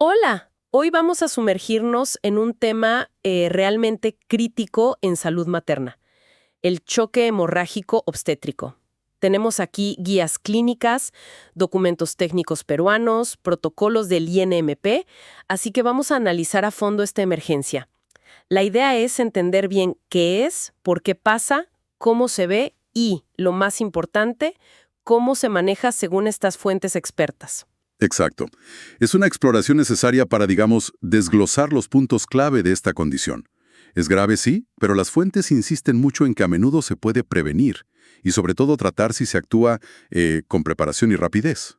Hola, hoy vamos a sumergirnos en un tema realmente crítico en salud materna, el choque hemorrágico obstétrico. Tenemos aquí guías clínicas, documentos técnicos peruanos, protocolos del INMP, así que vamos a analizar a fondo esta emergencia. La idea es entender bien qué es, por qué pasa, cómo se ve y, lo más importante, cómo se maneja según estas fuentes expertas. Exacto. Es una exploración necesaria para, digamos, desglosar los puntos clave de esta condición. Es grave, sí, pero las fuentes insisten mucho en que a menudo se puede prevenir y sobre todo tratar si se actúa con preparación y rapidez.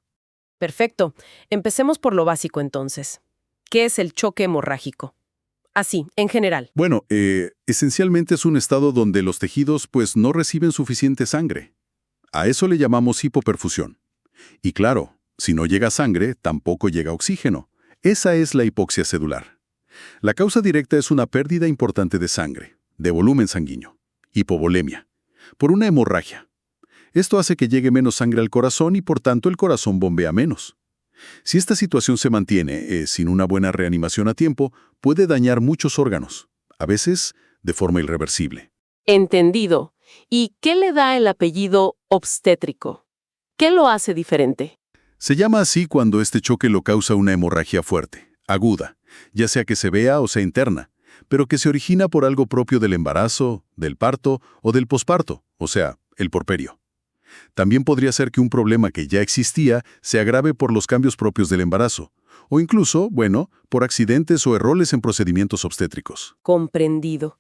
Perfecto. Empecemos por lo básico entonces. ¿Qué es el choque hemorrágico? Así, en general. Bueno, esencialmente es un estado donde los tejidos pues no reciben suficiente sangre. A eso le llamamos hipoperfusión. Y claro, si no llega sangre, tampoco llega oxígeno. Esa es la hipoxia celular. La causa directa es una pérdida importante de sangre, de volumen sanguíneo, hipovolemia, por una hemorragia. Esto hace que llegue menos sangre al corazón y por tanto el corazón bombea menos. Si esta situación se mantiene sin una buena reanimación a tiempo, puede dañar muchos órganos, a veces de forma irreversible. Entendido. ¿Y qué le da el apellido obstétrico? ¿Qué lo hace diferente? Se llama así cuando este choque lo causa una hemorragia fuerte, aguda, ya sea que se vea o sea interna, pero que se origina por algo propio del embarazo, del parto o del posparto, o sea, el puerperio. También podría ser que un problema que ya existía se agrave por los cambios propios del embarazo, o incluso, bueno, por accidentes o errores en procedimientos obstétricos. Comprendido.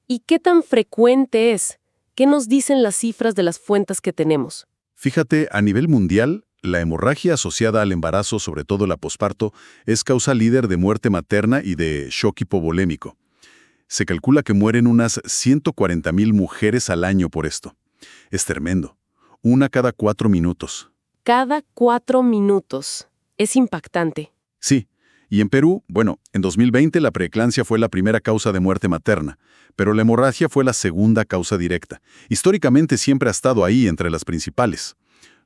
¿Y qué tan frecuente es? ¿Qué nos dicen las cifras de las fuentes que tenemos? Fíjate, a nivel mundial, la hemorragia asociada al embarazo, sobre todo la posparto, es causa líder de muerte materna y de shock hipovolémico. Se calcula que mueren unas 140,000 mujeres al año por esto. Es tremendo. Una cada 4 minutos. Cada 4 minutos. Es impactante. Sí, y en Perú, bueno, en 2020 la preeclampsia fue la primera causa de muerte materna, pero la hemorragia fue la segunda causa directa. Históricamente siempre ha estado ahí entre las principales.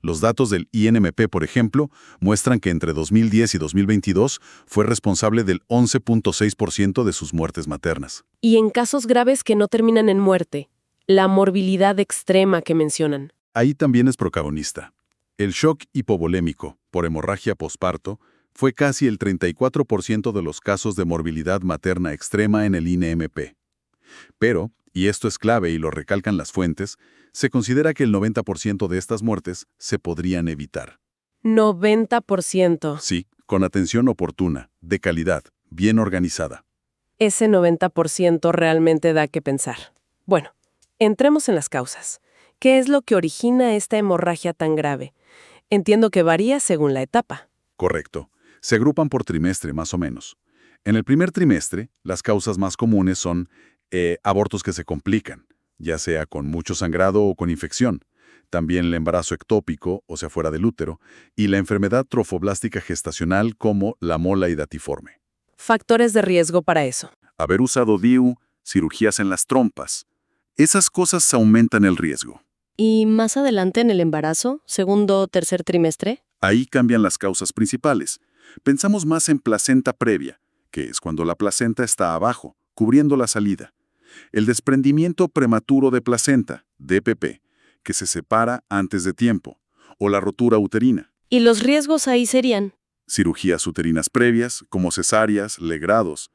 Los datos del INMP, por ejemplo, muestran que entre 2010 y 2022 fue responsable del 11.6% de sus muertes maternas. Y en casos graves que no terminan en muerte, la morbilidad extrema que mencionan. Ahí también es protagonista. El shock hipovolémico por hemorragia posparto fue casi el 34% de los casos de morbilidad materna extrema en el INMP. Pero, y esto es clave y lo recalcan las fuentes, se considera que el 90% de estas muertes se podrían evitar. 90%. Sí, con atención oportuna, de calidad, bien organizada. Ese 90% realmente da que pensar. Bueno, entremos en las causas. ¿Qué es lo que origina esta hemorragia tan grave? Entiendo que varía según la etapa. Correcto. Se agrupan por trimestre más o menos. En el primer trimestre, las causas más comunes son abortos que se complican, ya sea con mucho sangrado o con infección. También el embarazo ectópico, o sea, fuera del útero, y la enfermedad trofoblástica gestacional como la mola hidatiforme. Factores de riesgo para eso. Haber usado DIU, cirugías en las trompas. Esas cosas aumentan el riesgo. ¿Y más adelante en el embarazo, segundo o tercer trimestre? Ahí cambian las causas principales. Pensamos más en placenta previa, que es cuando la placenta está abajo, cubriendo la salida. El desprendimiento prematuro de placenta, DPP, que se separa antes de tiempo, o la rotura uterina. ¿Y los riesgos ahí serían? Cirugías uterinas previas, como cesáreas, legrados.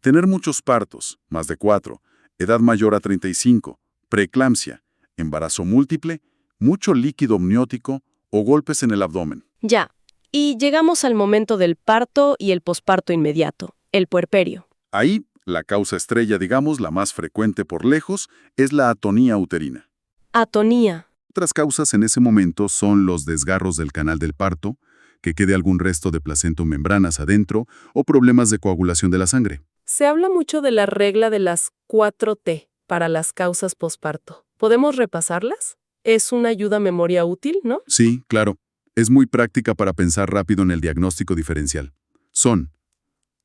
Tener muchos partos, más de 4, edad mayor a 35, preeclampsia, embarazo múltiple, mucho líquido amniótico o golpes en el abdomen. Ya. Y llegamos al momento del parto y el posparto inmediato, el puerperio. Ahí, la causa estrella, digamos, la más frecuente por lejos, es la atonía uterina. Atonía. Otras causas en ese momento son los desgarros del canal del parto, que quede algún resto de placenta o membranas adentro, o problemas de coagulación de la sangre. Se habla mucho de la regla de las 4T para las causas posparto. ¿Podemos repasarlas? Es una ayuda a memoria útil, ¿no? Sí, claro. Es muy práctica para pensar rápido en el diagnóstico diferencial. Son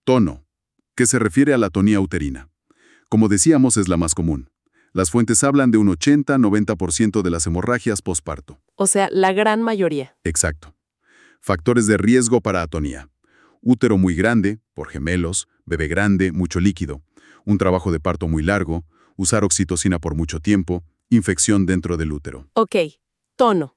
tono, que se refiere a la atonía uterina. Como decíamos, es la más común. Las fuentes hablan de un 80-90% de las hemorragias posparto. O sea, la gran mayoría. Exacto. Factores de riesgo para atonía. Útero muy grande, por gemelos, bebé grande, mucho líquido, un trabajo de parto muy largo, usar oxitocina por mucho tiempo, infección dentro del útero. Ok, tono.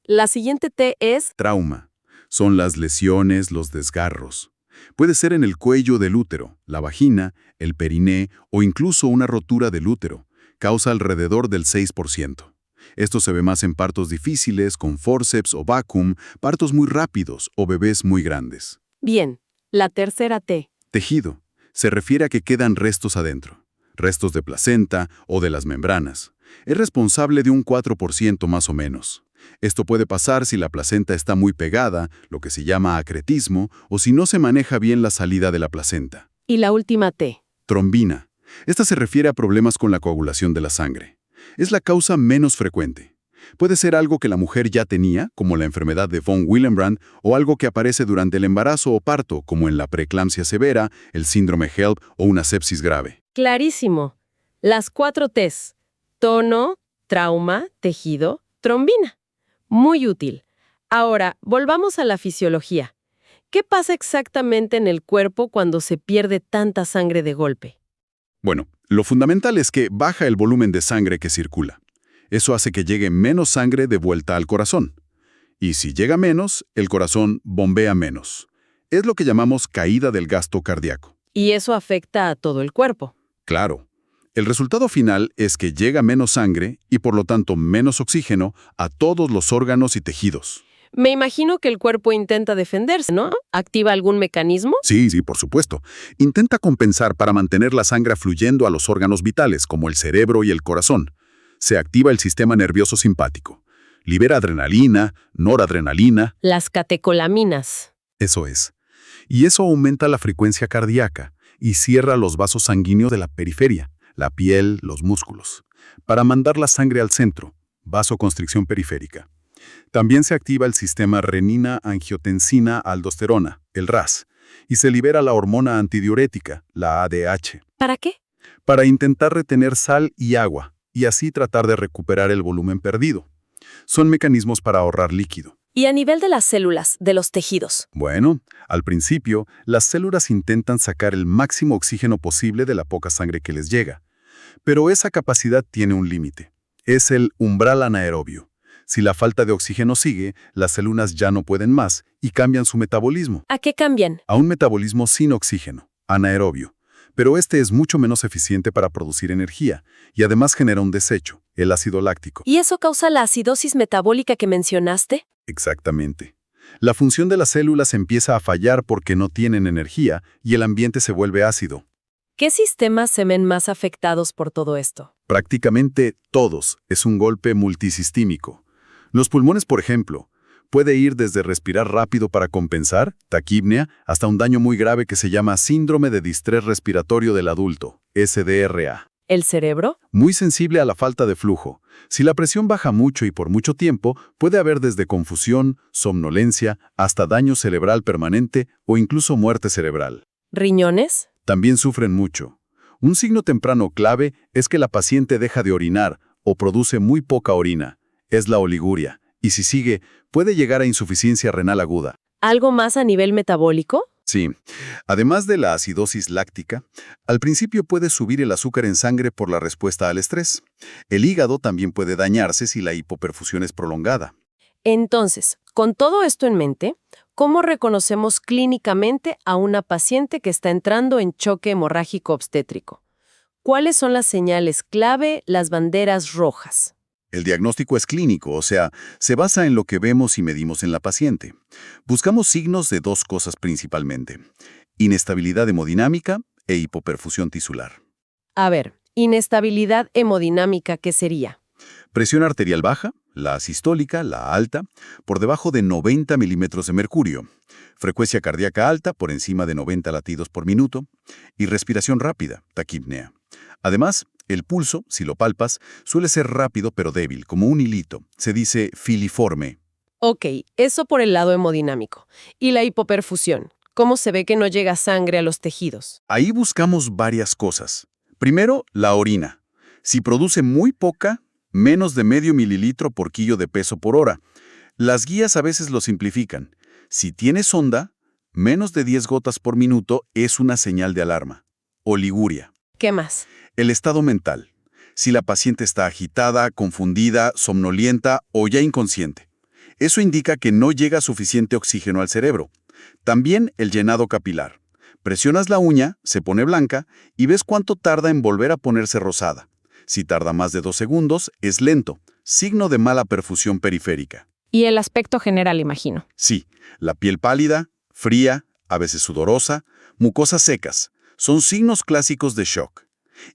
La siguiente T es Trauma. Son las lesiones, los desgarros. Puede ser en el cuello del útero, la vagina, el periné o incluso una rotura del útero. Causa alrededor del 6%. Esto se ve más en partos difíciles, con forceps o vacuum, partos muy rápidos o bebés muy grandes. bien. La tercera T. Tejido. Se refiere a que quedan restos adentro. Restos de placenta o de las membranas. Es responsable de un 4% más o menos. Esto puede pasar si la placenta está muy pegada, lo que se llama acretismo, o si no se maneja bien la salida de la placenta. Y la última T. Trombina. Esta se refiere a problemas con la coagulación de la sangre. Es la causa menos frecuente. Puede ser algo que la mujer ya tenía, como la enfermedad de von Willebrand, o algo que aparece durante el embarazo o parto, como en la preeclampsia severa, el síndrome HELLP o una sepsis grave. Clarísimo. Las 4 Ts. Tono, trauma, tejido, trombina. Muy útil. Ahora, volvamos a la fisiología. ¿Qué pasa exactamente en el cuerpo cuando se pierde tanta sangre de golpe? Bueno, lo fundamental es que baja el volumen de sangre que circula. Eso hace que llegue menos sangre de vuelta al corazón. Y si llega menos, el corazón bombea menos. Es lo que llamamos caída del gasto cardíaco. Y eso afecta a todo el cuerpo. Claro. El resultado final es que llega menos sangre y por lo tanto menos oxígeno a todos los órganos y tejidos. Me imagino que el cuerpo intenta defenderse, ¿no? ¿Activa algún mecanismo? Sí, por supuesto. Intenta compensar para mantener la sangre fluyendo a los órganos vitales, como el cerebro y el corazón. Se activa el sistema nervioso simpático. Libera adrenalina, noradrenalina. Las catecolaminas. Eso es. Y eso aumenta la frecuencia cardíaca y cierra los vasos sanguíneos de la periferia, la piel, los músculos, para mandar la sangre al centro, vasoconstricción periférica. También se activa el sistema renina-angiotensina-aldosterona, el RAS, y se libera la hormona antidiurética, la ADH, ¿Para qué? para intentar retener sal y agua, y así tratar de recuperar el volumen perdido. Son mecanismos para ahorrar líquido. Y a nivel de las células, de los tejidos. Bueno, al principio, las células intentan sacar el máximo oxígeno posible de la poca sangre que les llega. Pero esa capacidad tiene un límite. Es el umbral anaerobio. Si la falta de oxígeno sigue, las células ya no pueden más y cambian su metabolismo. ¿A qué cambian? A un metabolismo sin oxígeno, anaerobio. Pero este es mucho menos eficiente para producir energía y además genera un desecho, el ácido láctico. ¿Y eso causa la acidosis metabólica que mencionaste? Exactamente. La función de las células empieza a fallar porque no tienen energía y el ambiente se vuelve ácido. ¿Qué sistemas se ven más afectados por todo esto? Prácticamente todos. Es un golpe multisistímico. Los pulmones, por ejemplo, puede ir desde respirar rápido para compensar, taquipnea, hasta un daño muy grave que se llama síndrome de distrés respiratorio del adulto, SDRA. ¿El cerebro? Muy sensible a la falta de flujo. Si la presión baja mucho y por mucho tiempo, puede haber desde confusión, somnolencia, hasta daño cerebral permanente o incluso muerte cerebral. ¿Riñones? También sufren mucho. Un signo temprano clave es que la paciente deja de orinar o produce muy poca orina. Es la oliguria, y si sigue, puede llegar a insuficiencia renal aguda. ¿Algo más a nivel metabólico? Sí. Además de la acidosis láctica, al principio puede subir el azúcar en sangre por la respuesta al estrés. El hígado también puede dañarse si la hipoperfusión es prolongada. Entonces, con todo esto en mente, ¿cómo reconocemos clínicamente a una paciente que está entrando en choque hemorrágico obstétrico? ¿Cuáles son las señales clave, las banderas rojas? El diagnóstico es clínico, o sea, se basa en lo que vemos y medimos en la paciente. Buscamos signos de dos cosas principalmente: inestabilidad hemodinámica e hipoperfusión tisular. A ver, inestabilidad hemodinámica, ¿qué sería? Presión arterial baja, la sistólica, la alta, por debajo de 90 milímetros de mercurio. Frecuencia cardíaca alta, por encima de 90 latidos por minuto. Y respiración rápida, taquipnea. Además, el pulso, si lo palpas, suele ser rápido pero débil, como un hilito. Se dice filiforme. Ok, eso por el lado hemodinámico. ¿Y la hipoperfusión? ¿Cómo se ve que no llega sangre a los tejidos? Ahí buscamos varias cosas. Primero, la orina. Si produce muy poca, menos de medio mililitro por kilo de peso por hora. Las guías a veces lo simplifican. Si tiene sonda, Menos de 10 gotas por minuto es una señal de alarma. Oliguria. ¿Qué más? El estado mental. Si la paciente está agitada, confundida, somnolienta o ya inconsciente. Eso indica que no llega suficiente oxígeno al cerebro. También el llenado capilar. Presionas la uña, se pone blanca y ves cuánto tarda en volver a ponerse rosada. Si tarda más de 2 segundos, es lento, signo de mala perfusión periférica. Y el aspecto general, imagino. Sí, la piel pálida, fría, a veces sudorosa, mucosas secas, son signos clásicos de shock.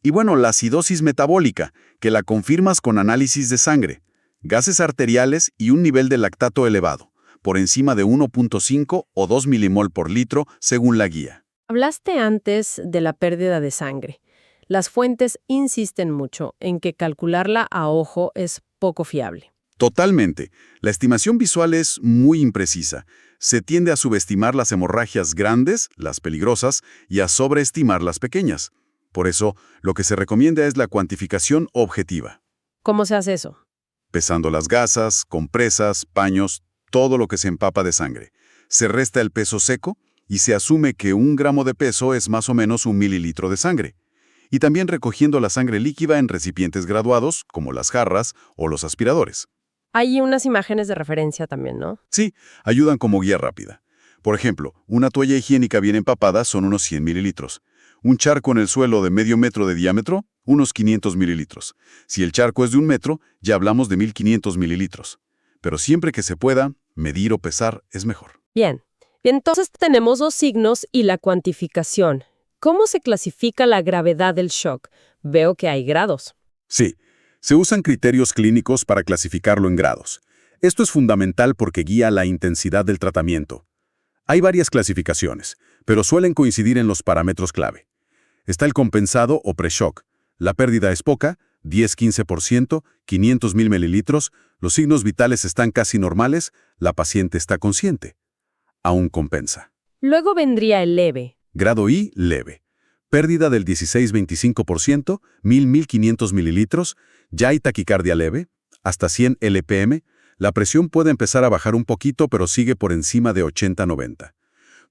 Y bueno, la acidosis metabólica, que la confirmas con análisis de sangre, gases arteriales y un nivel de lactato elevado, por encima de 1.5 o 2 milimol por litro, según la guía. Hablaste antes de la pérdida de sangre. Las fuentes insisten mucho en que calcularla a ojo es poco fiable. Totalmente. La estimación visual es muy imprecisa. Se tiende a subestimar las hemorragias grandes, las peligrosas, y a sobreestimar las pequeñas. Por eso, lo que se recomienda es la cuantificación objetiva. ¿Cómo se hace eso? Pesando las gasas, compresas, paños, todo lo que se empapa de sangre. Se resta el peso seco y se asume que 1 gramo de peso es más o menos 1 mililitro de sangre. Y también recogiendo la sangre líquida en recipientes graduados, como las jarras o los aspiradores. Hay unas imágenes de referencia también, ¿no? Sí, ayudan como guía rápida. Por ejemplo, una toalla higiénica bien empapada son unos 100 mililitros. Un charco en el suelo de medio metro de diámetro, unos 500 mililitros. Si el charco es de 1 metro, ya hablamos de 1500 mililitros. Pero siempre que se pueda, medir o pesar es mejor. Bien. Y entonces tenemos 2 signos y la cuantificación. ¿Cómo se clasifica la gravedad del shock? Veo que hay grados. Sí, se usan criterios clínicos para clasificarlo en grados. Esto es fundamental porque guía la intensidad del tratamiento. Hay varias clasificaciones, pero suelen coincidir en los parámetros clave. Está el compensado o pre-shock. La pérdida es poca, 10-15%, 500.000 mililitros, los signos vitales están casi normales, la paciente está consciente. Aún compensa. Luego vendría el leve. Grado I, leve. Pérdida del 16-25%, 1.000-1.500 mililitros, ya hay taquicardia leve, hasta 100 LPM, la presión puede empezar a bajar un poquito pero sigue por encima de 80-90.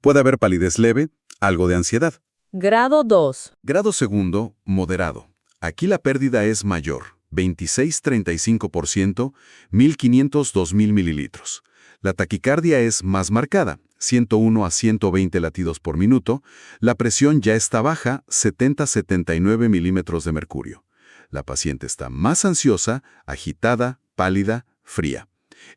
Puede haber palidez leve, algo de ansiedad. Grado 2. Grado segundo, moderado. Aquí la pérdida es mayor, 26-35%, 1.500-2.000 mililitros. La taquicardia es más marcada, 101 a 120 latidos por minuto. La presión ya está baja, 70-79 milímetros de mercurio. La paciente está más ansiosa, agitada, pálida, fría.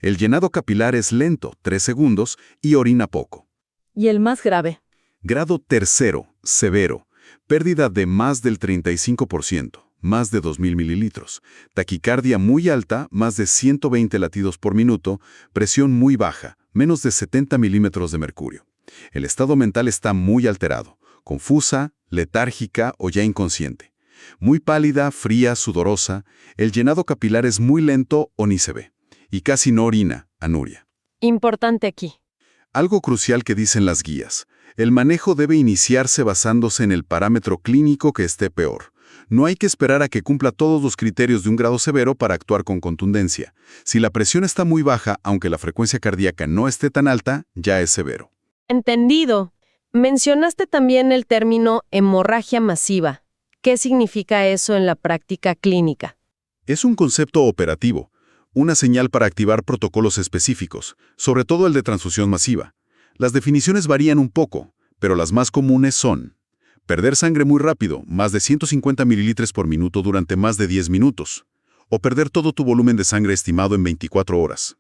El llenado capilar es lento, 3 segundos, y orina poco. ¿Y el más grave? Grado tercero, severo. Pérdida de más del 35%, más de 2.000 mililitros. Taquicardia muy alta, más de 120 latidos por minuto. Presión muy baja, menos de 70 milímetros de mercurio. El estado mental está muy alterado, confusa, letárgica o ya inconsciente. Muy pálida, fría, sudorosa. El llenado capilar es muy lento o ni se ve. Y casi no orina, anuria. Importante aquí. Algo crucial que dicen las guías. El manejo debe iniciarse basándose en el parámetro clínico que esté peor. No hay que esperar a que cumpla todos los criterios de un grado severo para actuar con contundencia. Si la presión está muy baja, aunque la frecuencia cardíaca no esté tan alta, ya es severo. Entendido. Mencionaste también el término hemorragia masiva. ¿Qué significa eso en la práctica clínica? Es un concepto operativo, una señal para activar protocolos específicos, sobre todo el de transfusión masiva. Las definiciones varían un poco, pero las más comunes son: perder sangre muy rápido, más de 150 mililitros por minuto durante más de 10 minutos, o perder todo tu volumen de sangre estimado en 24 horas,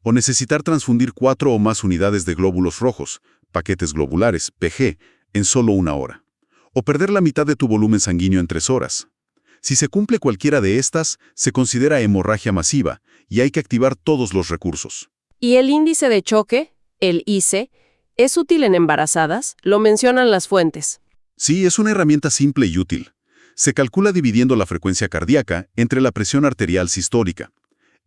o necesitar transfundir 4 o más unidades de glóbulos rojos, paquetes globulares, PG, en solo 1 hora, o perder la mitad de tu volumen sanguíneo en 3 horas. Si se cumple cualquiera de estas, se considera hemorragia masiva y hay que activar todos los recursos. ¿Y el índice de choque, el ICE, es útil en embarazadas? Lo mencionan las fuentes. Sí, es una herramienta simple y útil. Se calcula dividiendo la frecuencia cardíaca entre la presión arterial sistólica.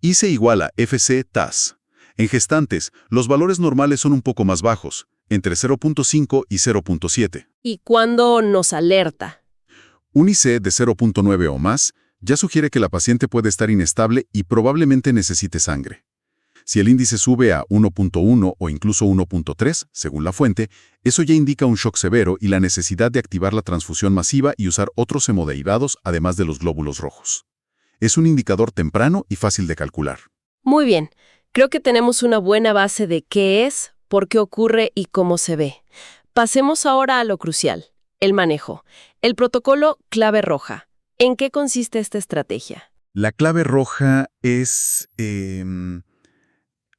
ICE igual a FC-TAS. En gestantes, los valores normales son un poco más bajos, entre 0.5 y 0.7. ¿Y cuándo nos alerta? Un ICE de 0.9 o más ya sugiere que la paciente puede estar inestable y probablemente necesite sangre. Si el índice sube a 1.1 o incluso 1.3, según la fuente, eso ya indica un shock severo y la necesidad de activar la transfusión masiva y usar otros hemoderivados además de los glóbulos rojos. Es un indicador temprano y fácil de calcular. Muy bien. Creo que tenemos una buena base de qué es, por qué ocurre y cómo se ve. Pasemos ahora a lo crucial, el manejo. El protocolo clave roja. ¿En qué consiste esta estrategia? La clave roja es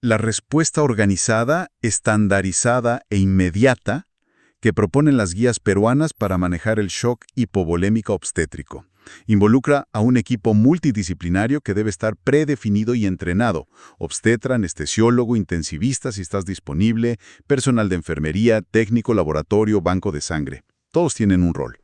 la respuesta organizada, estandarizada e inmediata que proponen las guías peruanas para manejar el shock hipovolémico obstétrico. Involucra a un equipo multidisciplinario que debe estar predefinido y entrenado: obstetra, anestesiólogo, intensivista si estás disponible, personal de enfermería, técnico, laboratorio, banco de sangre. Todos tienen un rol.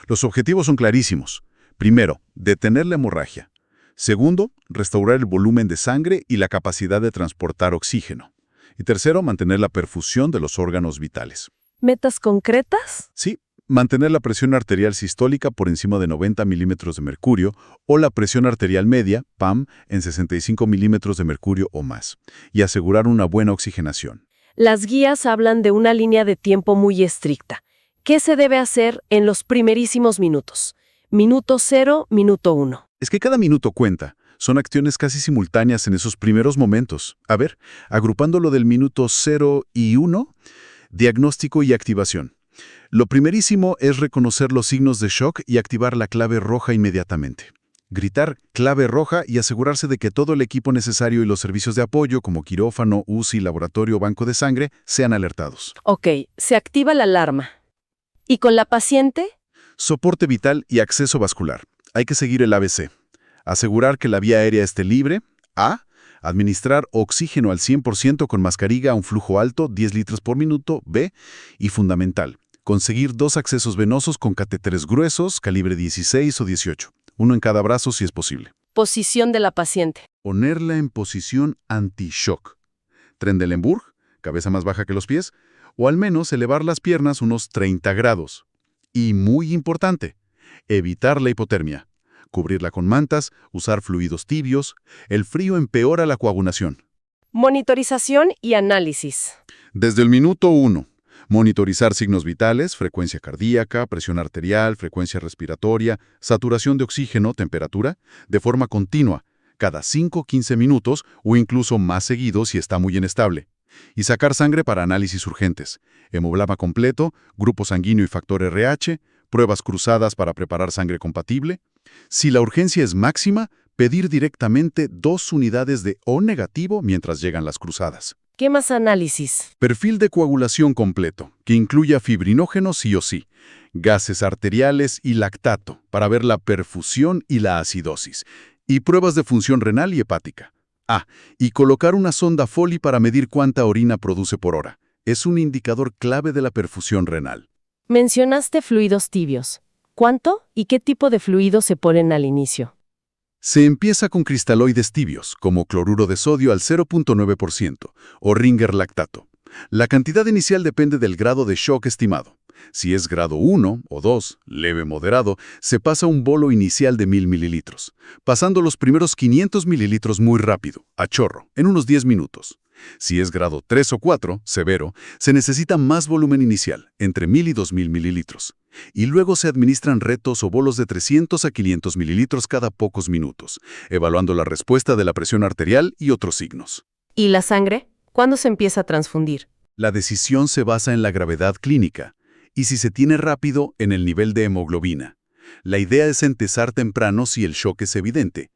Los objetivos son clarísimos. Primero, detener la hemorragia. Segundo, restaurar el volumen de sangre y la capacidad de transportar oxígeno. Y tercero, mantener la perfusión de los órganos vitales. ¿Metas concretas? Sí, mantener la presión arterial sistólica por encima de 90 milímetros de mercurio o la presión arterial media, PAM, en 65 milímetros de mercurio o más, y asegurar una buena oxigenación. Las guías hablan de una línea de tiempo muy estricta. ¿Qué se debe hacer en los primerísimos minutos? Minuto 0, minuto 1. Es que cada minuto cuenta. Son acciones casi simultáneas en esos primeros momentos. A ver, agrupando lo del minuto 0 y 1, diagnóstico y activación. Lo primerísimo es reconocer los signos de shock y activar la clave roja inmediatamente. Gritar clave roja y asegurarse de que todo el equipo necesario y los servicios de apoyo, como quirófano, UCI, laboratorio, banco de sangre, sean alertados. Ok, se activa la alarma. ¿Y con la paciente? Soporte vital y acceso vascular. Hay que seguir el ABC. Asegurar que la vía aérea esté libre. A. Administrar oxígeno al 100% con mascarilla a un flujo alto, 10 litros por minuto. B. Y fundamental, conseguir 2 accesos venosos con catéteres gruesos, calibre 16 o 18. Uno en cada brazo si es posible. Posición de la paciente. Ponerla en posición anti-shock. Trendelenburg, cabeza más baja que los pies, o al menos elevar las piernas unos 30 grados. Y muy importante, evitar la hipotermia. Cubrirla con mantas, usar fluidos tibios. El frío empeora la coagulación. Monitorización y análisis. Desde el minuto 1, monitorizar signos vitales, frecuencia cardíaca, presión arterial, frecuencia respiratoria, saturación de oxígeno, temperatura, de forma continua, cada 5-15 minutos o incluso más seguido si está muy inestable. Y sacar sangre para análisis urgentes, hemoglobina completo, grupo sanguíneo y factor RH, pruebas cruzadas para preparar sangre compatible. Si la urgencia es máxima, pedir directamente 2 unidades de O negativo mientras llegan las cruzadas. ¿Qué más análisis? Perfil de coagulación completo, que incluya fibrinógeno sí o sí, gases arteriales y lactato, para ver la perfusión y la acidosis, y pruebas de función renal y hepática. Y colocar una sonda Foley para medir cuánta orina produce por hora. Es un indicador clave de la perfusión renal. Mencionaste fluidos tibios. ¿Cuánto y qué tipo de fluidos se ponen al inicio? Se empieza con cristaloides tibios, como cloruro de sodio al 0.9% o Ringer lactato. La cantidad inicial depende del grado de shock estimado. Si es grado 1 o 2, leve moderado, se pasa un bolo inicial de 1000 mililitros, pasando los primeros 500 mililitros muy rápido, a chorro, en unos 10 minutos. Si es grado 3 o 4, severo, se necesita más volumen inicial, entre 1000 y 2000 mililitros. Y luego se administran retos o bolos de 300 a 500 mililitros cada pocos minutos, evaluando la respuesta de la presión arterial y otros signos. ¿Y la sangre? ¿Cuándo se empieza a transfundir? La decisión se basa en la gravedad clínica, y si se tiene rápido, en el nivel de hemoglobina. La idea es empezar temprano si el shock es evidente.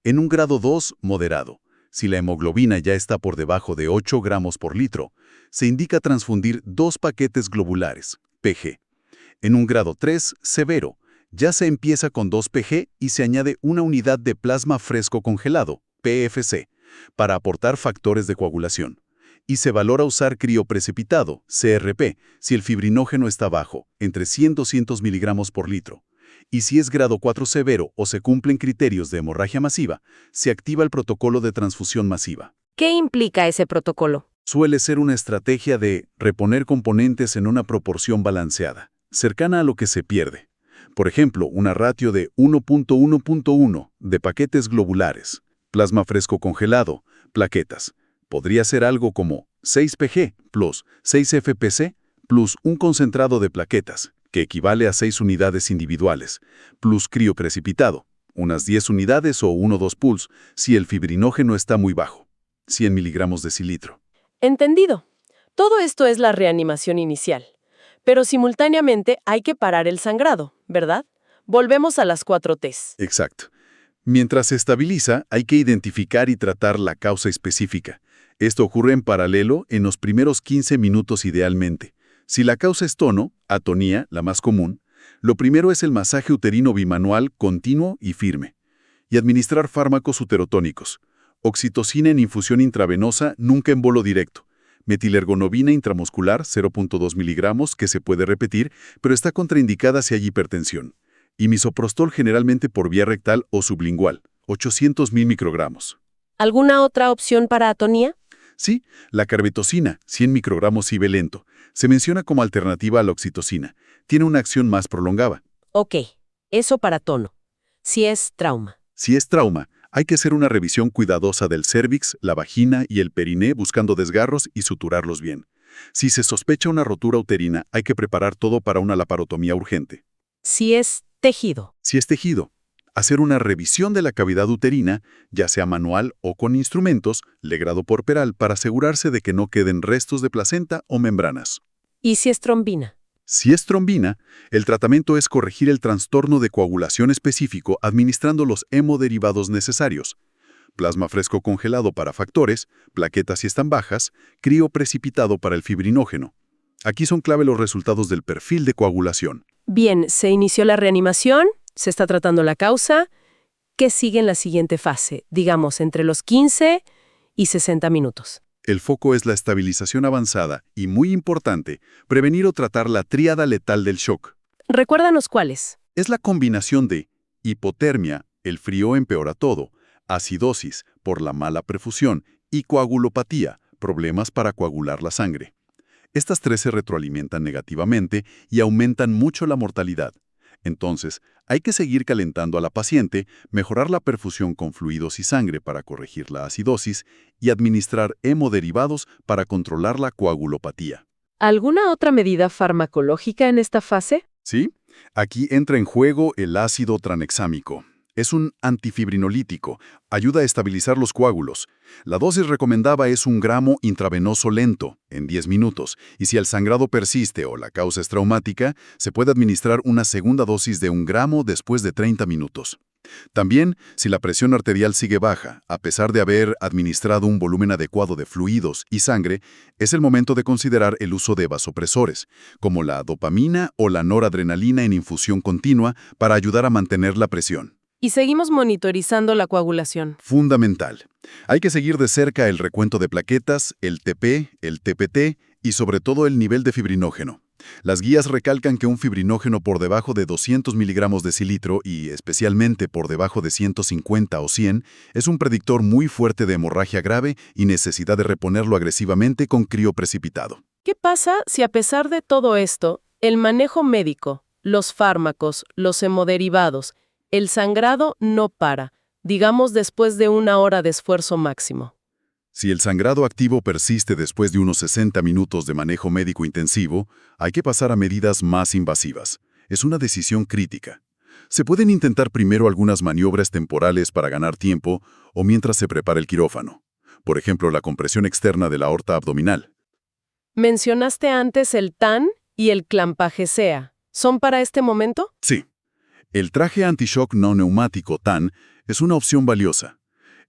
En un grado 2, moderado. Si la hemoglobina ya está por debajo de 8 gramos por litro, se indica transfundir 2 paquetes globulares, PG. En un grado 3, severo, ya se empieza con 2 PG y se añade una unidad de plasma fresco congelado, PFC, para aportar factores de coagulación. Y se valora usar crioprecipitado, CRP, si el fibrinógeno está bajo, entre 100 y 200 miligramos por litro. Y si es grado 4 severo o se cumplen criterios de hemorragia masiva, se activa el protocolo de transfusión masiva. ¿Qué implica ese protocolo? Suele ser una estrategia de reponer componentes en una proporción balanceada, cercana a lo que se pierde. Por ejemplo, una ratio de 1.1.1 de paquetes globulares, plasma fresco congelado, plaquetas, Podría ser algo como 6 pg plus 6 fpc plus un concentrado de plaquetas, que equivale a 6 unidades individuales, plus crioprecipitado, unas 10 unidades o 1-2 puls si el fibrinógeno está muy bajo, 100 miligramos de cilitro. Entendido. Todo esto es la reanimación inicial. Pero simultáneamente hay que parar el sangrado, ¿verdad? Volvemos a las 4 Ts. Exacto. Mientras se estabiliza, hay que identificar y tratar la causa específica. Esto ocurre en paralelo en los primeros 15 minutos idealmente. Si la causa es tono, atonía, la más común, lo primero es el masaje uterino bimanual continuo y firme. Y administrar fármacos uterotónicos. Oxitocina en infusión intravenosa, nunca en bolo directo. Metilergonobina intramuscular, 0.2 miligramos, que se puede repetir, pero está contraindicada si hay hipertensión. Y misoprostol generalmente por vía rectal o sublingual, 800.000 microgramos. ¿Alguna otra opción para atonía? Sí, la carbetocina, 100 microgramos IV lento, se menciona como alternativa a la oxitocina. Tiene una acción más prolongada. Ok, eso para tono. Si es trauma. Si es trauma, hay que hacer una revisión cuidadosa del cérvix, la vagina y el periné buscando desgarros y suturarlos bien. Si se sospecha una rotura uterina, hay que preparar todo para una laparotomía urgente. Si es tejido. Si es tejido, hacer una revisión de la cavidad uterina, ya sea manual o con instrumentos, legrado por peral, para asegurarse de que no queden restos de placenta o membranas. ¿Y si es trombina? Si es trombina, el tratamiento es corregir el trastorno de coagulación específico administrando los hemoderivados necesarios. Plasma fresco congelado para factores, plaquetas si están bajas, crío precipitado para el fibrinógeno. Aquí son clave los resultados del perfil de coagulación. Bien, se inició la reanimación, se está tratando la causa. ¿Qué sigue en la siguiente fase? Digamos, entre los 15 y 60 minutos. El foco es la estabilización avanzada y, muy importante, prevenir o tratar la tríada letal del shock. Recuérdanos cuáles. Es la combinación de hipotermia, el frío empeora todo, acidosis por la mala perfusión y coagulopatía, problemas para coagular la sangre. Estas tres se retroalimentan negativamente y aumentan mucho la mortalidad. Entonces, hay que seguir calentando a la paciente, mejorar la perfusión con fluidos y sangre para corregir la acidosis y administrar hemoderivados para controlar la coagulopatía. ¿Alguna otra medida farmacológica en esta fase? ¿Sí? Aquí entra en juego el ácido tranexámico. Es un antifibrinolítico, ayuda a estabilizar los coágulos. La dosis recomendada es 1 gramo intravenoso lento, en 10 minutos, y si el sangrado persiste o la causa es traumática, se puede administrar una segunda dosis de 1 gramo después de 30 minutos. También, si la presión arterial sigue baja, a pesar de haber administrado un volumen adecuado de fluidos y sangre, es el momento de considerar el uso de vasopresores, como la dopamina o la noradrenalina en infusión continua para ayudar a mantener la presión. Y seguimos monitorizando la coagulación. Fundamental. Hay que seguir de cerca el recuento de plaquetas, el TP, el TPT y sobre todo el nivel de fibrinógeno. Las guías recalcan que un fibrinógeno por debajo de 200 miligramos de cilitro y especialmente por debajo de 150 o 100 es un predictor muy fuerte de hemorragia grave y necesidad de reponerlo agresivamente con crioprecipitado. ¿Qué pasa si a pesar de todo esto, el manejo médico, los fármacos, los hemoderivados, el sangrado no para, digamos después de 1 hora de esfuerzo máximo? Si el sangrado activo persiste después de unos 60 minutos de manejo médico intensivo, hay que pasar a medidas más invasivas. Es una decisión crítica. Se pueden intentar primero algunas maniobras temporales para ganar tiempo o mientras se prepara el quirófano. Por ejemplo, la compresión externa de la aorta abdominal. Mencionaste antes el TAN y el clampagesea. ¿Son para este momento? Sí. El traje anti-shock no neumático TAN es una opción valiosa.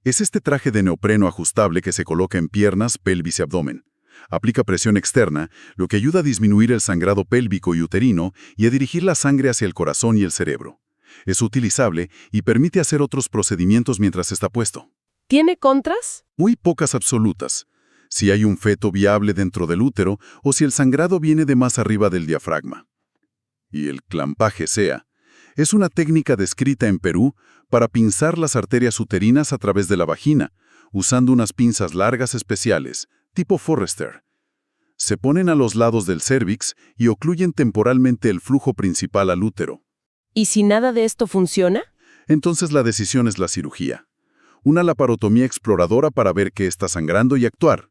Es este traje de neopreno ajustable que se coloca en piernas, pelvis y abdomen. Aplica presión externa, lo que ayuda a disminuir el sangrado pélvico y uterino y a dirigir la sangre hacia el corazón y el cerebro. Es utilizable y permite hacer otros procedimientos mientras está puesto. ¿Tiene contras? Muy pocas absolutas. Si hay un feto viable dentro del útero o si el sangrado viene de más arriba del diafragma. Y el clampagesea es una técnica descrita en Perú para pinzar las arterias uterinas a través de la vagina, usando unas pinzas largas especiales, tipo Forrester. Se ponen a los lados del cérvix y ocluyen temporalmente el flujo principal al útero. ¿Y si nada de esto funciona? Entonces la decisión es la cirugía. Una laparotomía exploradora para ver qué está sangrando y actuar.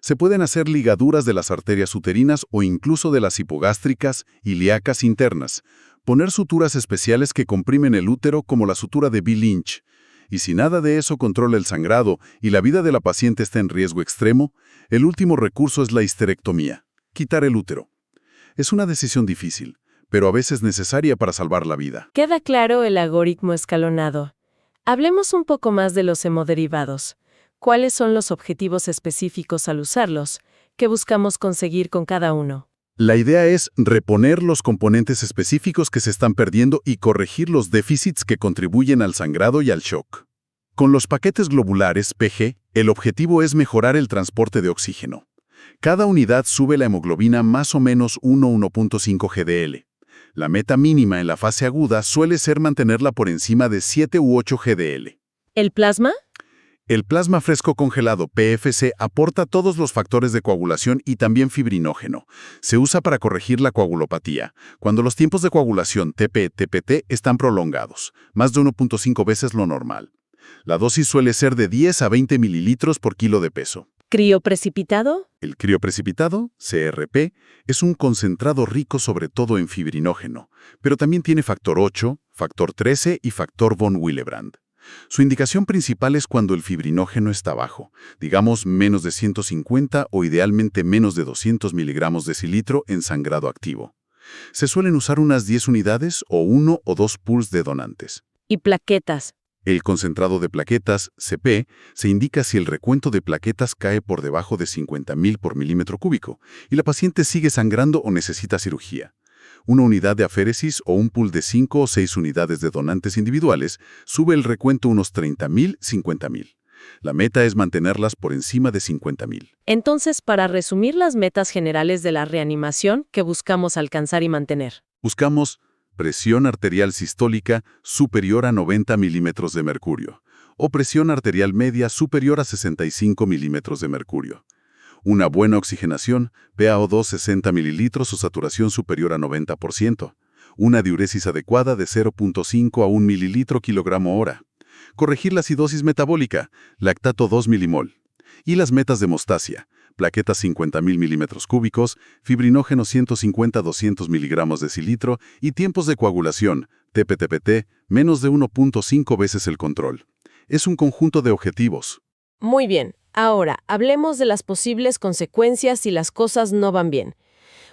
Se pueden hacer ligaduras de las arterias uterinas o incluso de las hipogástricas, ilíacas internas. Poner suturas especiales que comprimen el útero como la sutura de Bill Lynch. Y si nada de eso controla el sangrado y la vida de la paciente está en riesgo extremo, el último recurso es la histerectomía, quitar el útero. Es una decisión difícil, pero a veces necesaria para salvar la vida. Queda claro el algoritmo escalonado. Hablemos un poco más de los hemoderivados. ¿Cuáles son los objetivos específicos al usarlos? ¿Qué buscamos conseguir con cada uno? La idea es reponer los componentes específicos que se están perdiendo y corregir los déficits que contribuyen al sangrado y al shock. Con los paquetes globulares PG, el objetivo es mejorar el transporte de oxígeno. Cada unidad sube la hemoglobina más o menos 1,1.5 GDL. La meta mínima en la fase aguda suele ser mantenerla por encima de 7 u 8 GDL. ¿El plasma? El plasma fresco congelado, PFC, aporta todos los factores de coagulación y también fibrinógeno. Se usa para corregir la coagulopatía, cuando los tiempos de coagulación TP-TPT están prolongados, más de 1.5 veces lo normal. La dosis suele ser de 10 a 20 mililitros por kilo de peso. ¿Crioprecipitado? El crioprecipitado, CRP, es un concentrado rico sobre todo en fibrinógeno, pero también tiene factor 8, factor 13 y factor von Willebrand. Su indicación principal es cuando el fibrinógeno está bajo, digamos menos de 150 o idealmente menos de 200 miligramos decilitro en sangrado activo. Se suelen usar unas 10 unidades o 1 o 2 pools de donantes. ¿Y plaquetas? El concentrado de plaquetas, CP, se indica si el recuento de plaquetas cae por debajo de 50.000 por milímetro cúbico y la paciente sigue sangrando o necesita cirugía. Una unidad de aféresis o un pool de 5 o 6 unidades de donantes individuales sube el recuento unos 30.000, 50.000. La meta es mantenerlas por encima de 50.000. Entonces, para resumir las metas generales de la reanimación que buscamos alcanzar y mantener. Buscamos presión arterial sistólica superior a 90 milímetros de mercurio o presión arterial media superior a 65 milímetros de mercurio. Una buena oxigenación, PaO2 60 mililitros o saturación superior a 90%. Una diuresis adecuada de 0.5 a 1 mililitro kilogramo hora. Corregir la acidosis metabólica, lactato 2 milimol. Y las metas de hemostasia, plaquetas 50.000 milímetros cúbicos, fibrinógeno 150-200 miligramos decilitro y tiempos de coagulación, TP-TPT, menos de 1.5 veces el control. Es un conjunto de objetivos. Muy bien. Ahora, hablemos de las posibles consecuencias si las cosas no van bien.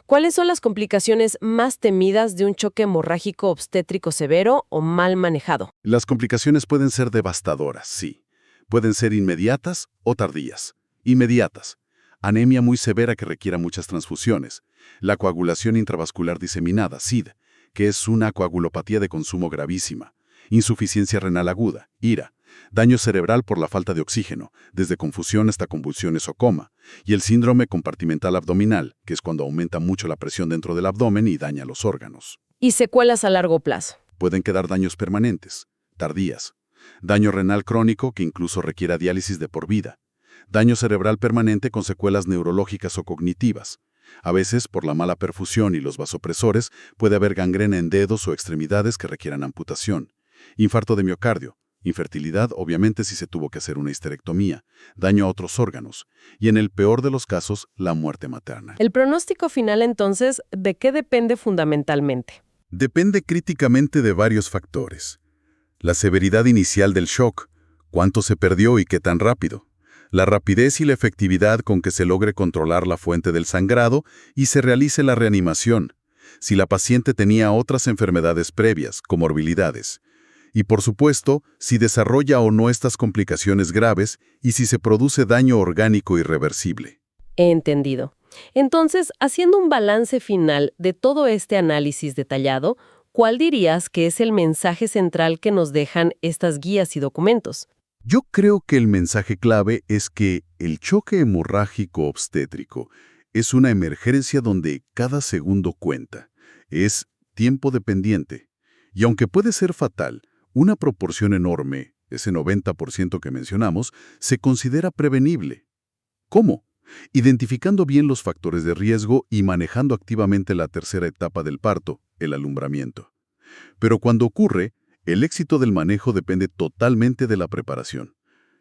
¿Cuáles son las complicaciones más temidas de un choque hemorrágico obstétrico severo o mal manejado? Las complicaciones pueden ser devastadoras, sí. Pueden ser inmediatas o tardías. Inmediatas. Anemia muy severa que requiera muchas transfusiones. La coagulación intravascular diseminada, SID, que es una coagulopatía de consumo gravísima. Insuficiencia renal aguda, IRA. Daño cerebral por la falta de oxígeno, desde confusión hasta convulsiones o coma, y el síndrome compartimental abdominal, que es cuando aumenta mucho la presión dentro del abdomen y daña los órganos. ¿Y secuelas a largo plazo? Pueden quedar daños permanentes, tardías. Daño renal crónico que incluso requiera diálisis de por vida. Daño cerebral permanente con secuelas neurológicas o cognitivas. A veces, por la mala perfusión y los vasopresores, puede haber gangrena en dedos o extremidades que requieran amputación. Infarto de miocardio. Infertilidad, obviamente si se tuvo que hacer una histerectomía, daño a otros órganos, y en el peor de los casos, la muerte materna. El pronóstico final, entonces, ¿de qué depende fundamentalmente? Depende críticamente de varios factores. La severidad inicial del shock, cuánto se perdió y qué tan rápido. La rapidez y la efectividad con que se logre controlar la fuente del sangrado y se realice la reanimación. Si la paciente tenía otras enfermedades previas, comorbilidades. Y por supuesto, si desarrolla o no estas complicaciones graves y si se produce daño orgánico irreversible. He entendido. Entonces, haciendo un balance final de todo este análisis detallado, ¿cuál dirías que es el mensaje central que nos dejan estas guías y documentos? Yo creo que el mensaje clave es que el choque hemorrágico obstétrico es una emergencia donde cada segundo cuenta. Es tiempo dependiente. Y aunque puede ser fatal, una proporción enorme, ese 90% que mencionamos, se considera prevenible. ¿Cómo? Identificando bien los factores de riesgo y manejando activamente la tercera etapa del parto, el alumbramiento. Pero cuando ocurre, el éxito del manejo depende totalmente de la preparación.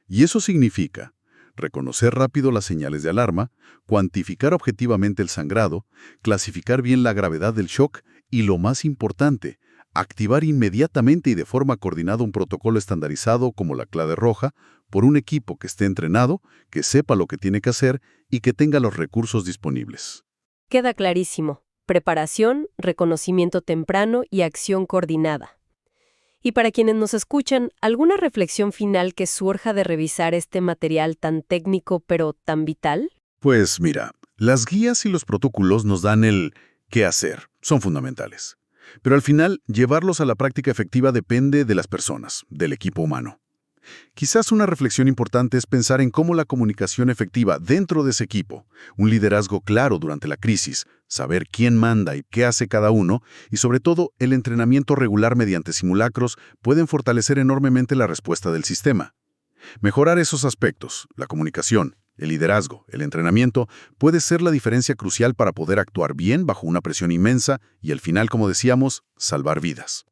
Y eso significa reconocer rápido las señales de alarma, cuantificar objetivamente el sangrado, clasificar bien la gravedad del shock y, lo más importante, activar inmediatamente y de forma coordinada un protocolo estandarizado como la clave roja por un equipo que esté entrenado, que sepa lo que tiene que hacer y que tenga los recursos disponibles. Queda clarísimo. Preparación, reconocimiento temprano y acción coordinada. Y para quienes nos escuchan, ¿alguna reflexión final que surja de revisar este material tan técnico pero tan vital? Pues mira, las guías y los protocolos nos dan el qué hacer, son fundamentales. Pero al final, llevarlos a la práctica efectiva depende de las personas, del equipo humano. Quizás una reflexión importante es pensar en cómo la comunicación efectiva dentro de ese equipo, un liderazgo claro durante la crisis, saber quién manda y qué hace cada uno, y sobre todo el entrenamiento regular mediante simulacros pueden fortalecer enormemente la respuesta del sistema. Mejorar esos aspectos, la comunicación, el liderazgo, el entrenamiento, puede ser la diferencia crucial para poder actuar bien bajo una presión inmensa y al final, como decíamos, salvar vidas.